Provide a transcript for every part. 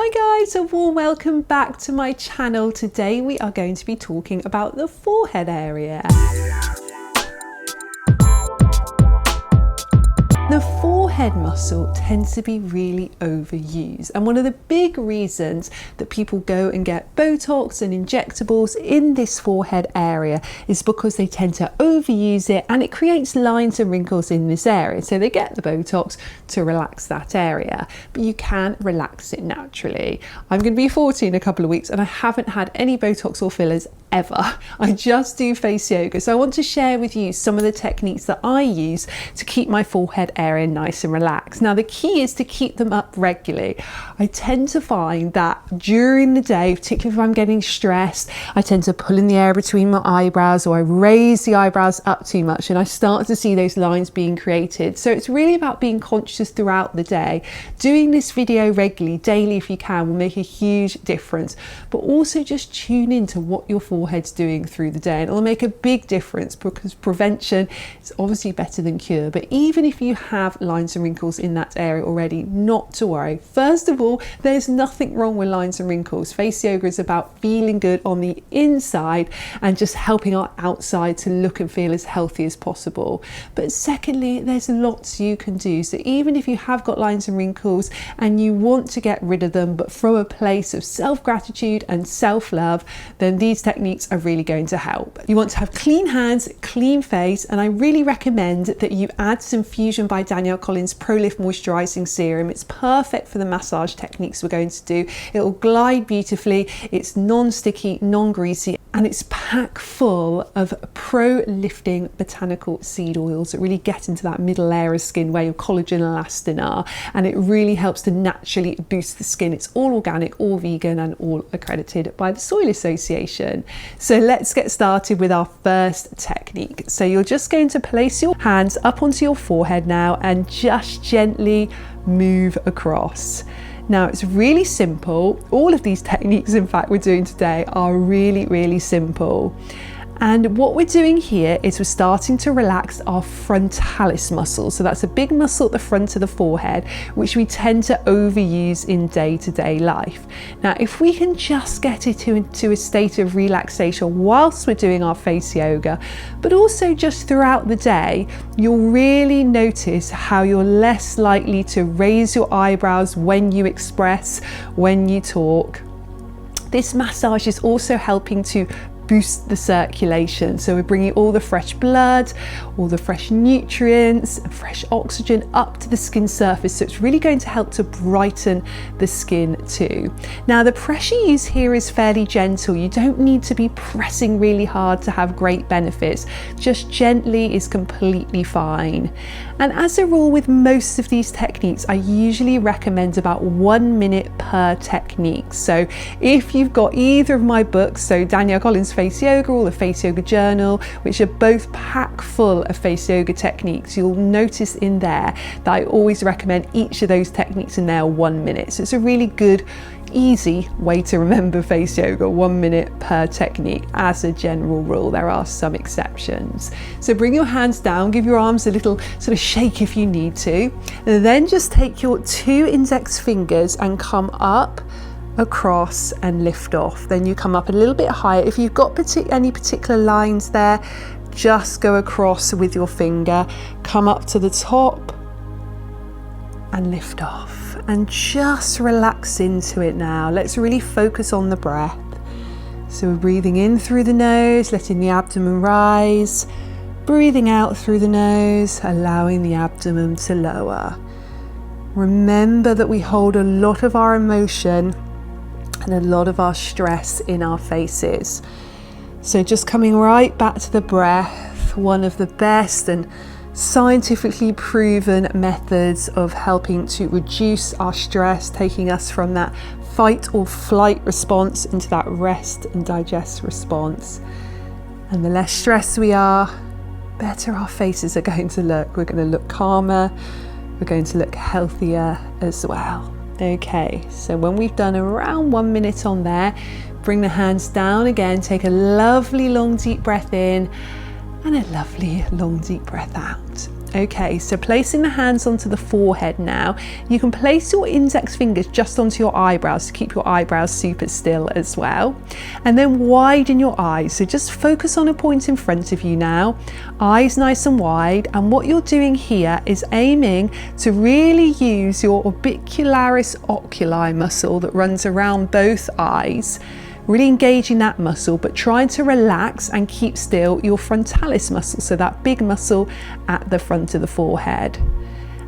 Hi guys, a warm welcome back to my channel. Today we are going to be talking about the forehead area. The forehead muscle tends to be really overused, and one of the big reasons that people go and get Botox and injectables in this forehead area is because they tend to overuse it and it creates lines and wrinkles in this area. So they get the Botox to relax that area, but you can relax it naturally. I'm going to be 40 in a couple of weeks and I haven't had any Botox or fillers ever. I just do face yoga. So I want to share with you some of the techniques that I use to keep my forehead area nice and relaxed. Now the key is to keep them up regularly. I tend to find that during the day, particularly if I'm getting stressed, I tend to pull in the air between my eyebrows, or I raise the eyebrows up too much and I start to see those lines being created. So it's really about being conscious throughout the day. Doing this video regularly, daily if you can, will make a huge difference, but also just tune into what your forehead's doing through the day, and it'll make a big difference, because prevention is obviously better than cure. But even if you have lines and wrinkles in that area already, not to worry. First of all, there's nothing wrong with lines and wrinkles. Face yoga is about feeling good on the inside and just helping our outside to look and feel as healthy as possible. But secondly, there's lots you can do. So even if you have got lines and wrinkles and you want to get rid of them, but from a place of self-gratitude and self-love, then these techniques are really going to help. You want to have clean hands, clean face, and I really recommend that you add some Fusion by Danielle Pro Lift Moisturizing Serum. It's perfect for the massage techniques we're going to do. It will glide beautifully, it's non-sticky, non-greasy, and it's packed full of pro-lifting botanical seed oils that really get into that middle layer of skin where your collagen and elastin are, and it really helps to naturally boost the skin. It's all organic, all vegan, and all accredited by the Soil Association. So let's get started with our first technique. So you're just going to place your hands up onto your forehead now and just gently move across. Now it's really simple. All of these techniques, in fact, we're doing today are really simple. And what we're doing here is we're starting to relax our frontalis muscle. So that's a big muscle at the front of the forehead, which we tend to overuse in day-to-day life. Now, if we can just get it into a state of relaxation whilst we're doing our face yoga, but also just throughout the day, you'll really notice how you're less likely to raise your eyebrows when you express, when you talk. This massage is also helping to boost the circulation. So we're bringing all the fresh blood, all the fresh nutrients and fresh oxygen up to the skin surface. So it's really going to help to brighten the skin too. Now the pressure used here is fairly gentle. You don't need to be pressing really hard to have great benefits. Just gently is completely fine. And as a rule with most of these techniques, I usually recommend about 1 minute per technique. So if you've got either of my books, so Danielle Collins Face Yoga or the Face Yoga Journal, which are both packed full of face yoga techniques, you'll notice in there that I always recommend each of those techniques in there 1 minute. So it's a really good, easy way to remember face yoga, 1 minute per technique as a general rule. There are some exceptions. So bring your hands down, give your arms a little sort of shake if you need to, and then just take your 2 index fingers and come up, across, and lift off. Then you come up a little bit higher. If you've got any particular lines there, just go across with your finger, come up to the top and lift off, and just relax into it now. Let's really focus on the breath. So we're breathing in through the nose, letting the abdomen rise, breathing out through the nose, allowing the abdomen to lower. Remember that we hold a lot of our emotion and a lot of our stress in our faces. So just coming right back to the breath, one of the best and scientifically proven methods of helping to reduce our stress, taking us from that fight or flight response into that rest and digest response. And the less stressed we are, better our faces are going to look. We're going to look calmer, we're going to look healthier as well. Okay, so when we've done around 1 minute on there, bring the hands down again, take a lovely long deep breath in and a lovely long deep breath out. Okay, so placing the hands onto the forehead now, you can place your index fingers just onto your eyebrows to keep your eyebrows super still as well. And then widen your eyes. So just focus on a point in front of you now, eyes nice and wide. And what you're doing here is aiming to really use your orbicularis oculi muscle that runs around both eyes. Really engaging that muscle, but trying to relax and keep still your frontalis muscle, so that big muscle at the front of the forehead.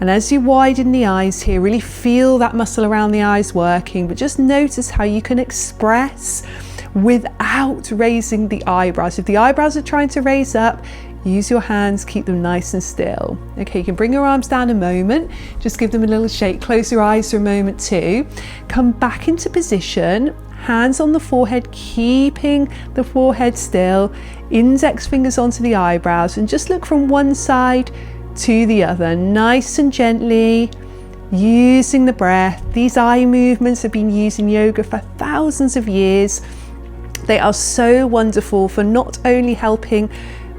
And as you widen the eyes here, really feel that muscle around the eyes working, but just notice how you can express without raising the eyebrows. If the eyebrows are trying to raise up, use your hands, keep them nice and still. Okay, you can bring your arms down a moment, just give them a little shake, close your eyes for a moment too. Come back into position, hands on the forehead, keeping the forehead still, index fingers onto the eyebrows, and just look from one side to the other, nice and gently, using the breath. These eye movements have been used in yoga for thousands of years. They are so wonderful for not only helping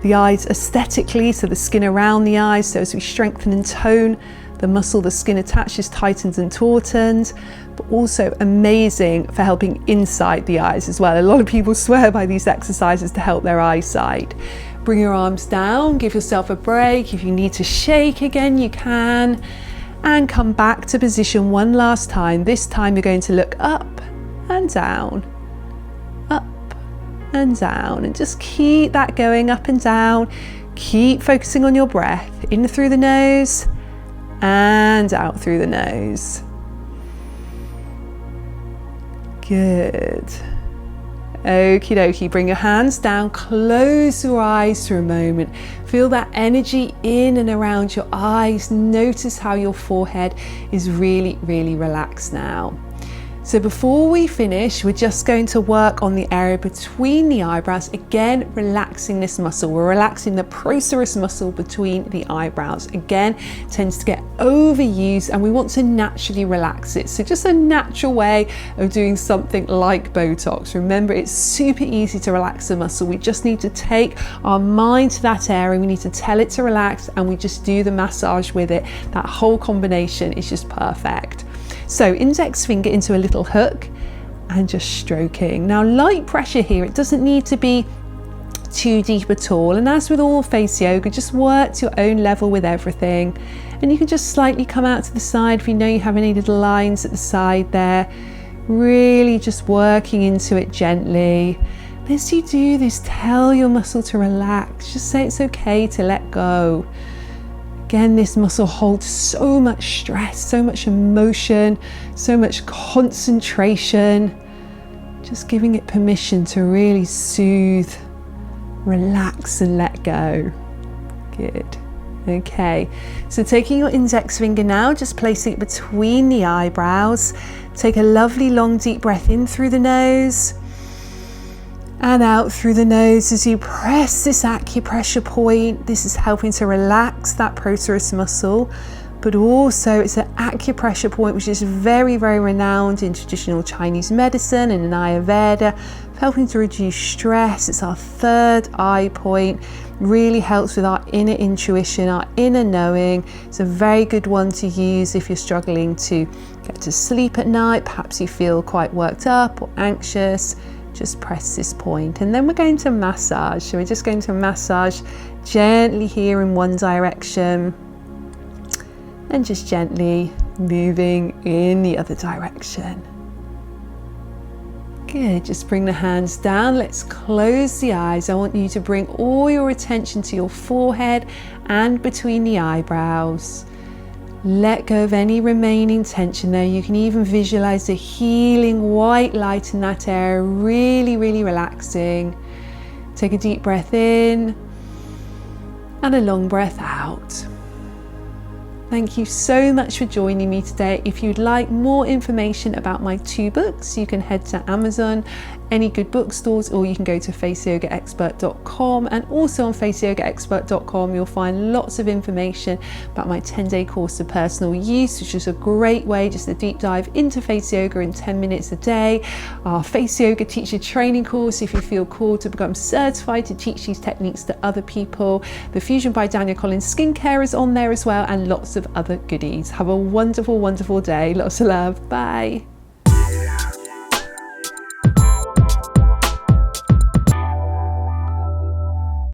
the eyes aesthetically, so the skin around the eyes, so as we strengthen and tone the muscle, the skin attaches, tightens and tautens, but also amazing for helping inside the eyes as well. A lot of people swear by these exercises to help their eyesight. Bring your arms down, give yourself a break. If you need to shake again, you can. And come back to position one last time. This time you're going to look up and down, up and down, and just keep that going up and down. Keep focusing on your breath, in through the nose and out through the nose. Good. Okie dokie, bring your hands down, close your eyes for a moment. Feel that energy in and around your eyes. Notice how your forehead is really, really relaxed now. So before we finish, we're just going to work on the area between the eyebrows. Again, relaxing this muscle. We're relaxing the procerus muscle between the eyebrows. Again, tends to get overused and we want to naturally relax it. So just a natural way of doing something like Botox. Remember, it's super easy to relax the muscle. We just need to take our mind to that area. We need to tell it to relax and we just do the massage with it. That whole combination is just perfect. So index finger into a little hook and just stroking. Now light pressure here, it doesn't need to be too deep at all. And as with all face yoga, just work to your own level with everything. And you can just slightly come out to the side if you know you have any little lines at the side there. Really just working into it gently. As you do this, tell your muscle to relax. Just say it's okay to let go. Again, this muscle holds so much stress, so much emotion, so much concentration. Just giving it permission to really soothe, relax and let go. Good. Okay, so taking your index finger now, just placing it between the eyebrows. Take a lovely long deep breath in through the nose and out through the nose as you press this acupressure point. This is helping to relax that procerus muscle, but also it's an acupressure point which is very, very renowned in traditional Chinese medicine and in Ayurveda, helping to reduce stress. It's our third eye point, really helps with our inner intuition, our inner knowing. It's a very good one to use if you're struggling to get to sleep at night, perhaps you feel quite worked up or anxious. Just press this point and then we're going to massage. So we're just going to massage gently here in one direction and just gently moving in the other direction. Good, just bring the hands down. Let's close the eyes. I want you to bring all your attention to your forehead and between the eyebrows. Let go of any remaining tension there. You can even visualize the healing white light in that area, really, really relaxing. Take a deep breath in and a long breath out. Thank you so much for joining me today. If you'd like more information about my 2 books, you can head to Amazon, any good bookstores, or you can go to faceyogaexpert.com. And also on faceyogaexpert.com you'll find lots of information about my 10-day course of personal use, which is a great way just to deep dive into face yoga in 10 minutes a day. Our face yoga teacher training course, if you feel called to become certified to teach these techniques to other people. The Fusion by Danielle skincare is on there as well, and lots of other goodies. Have a wonderful, wonderful day. Lots of love. Bye.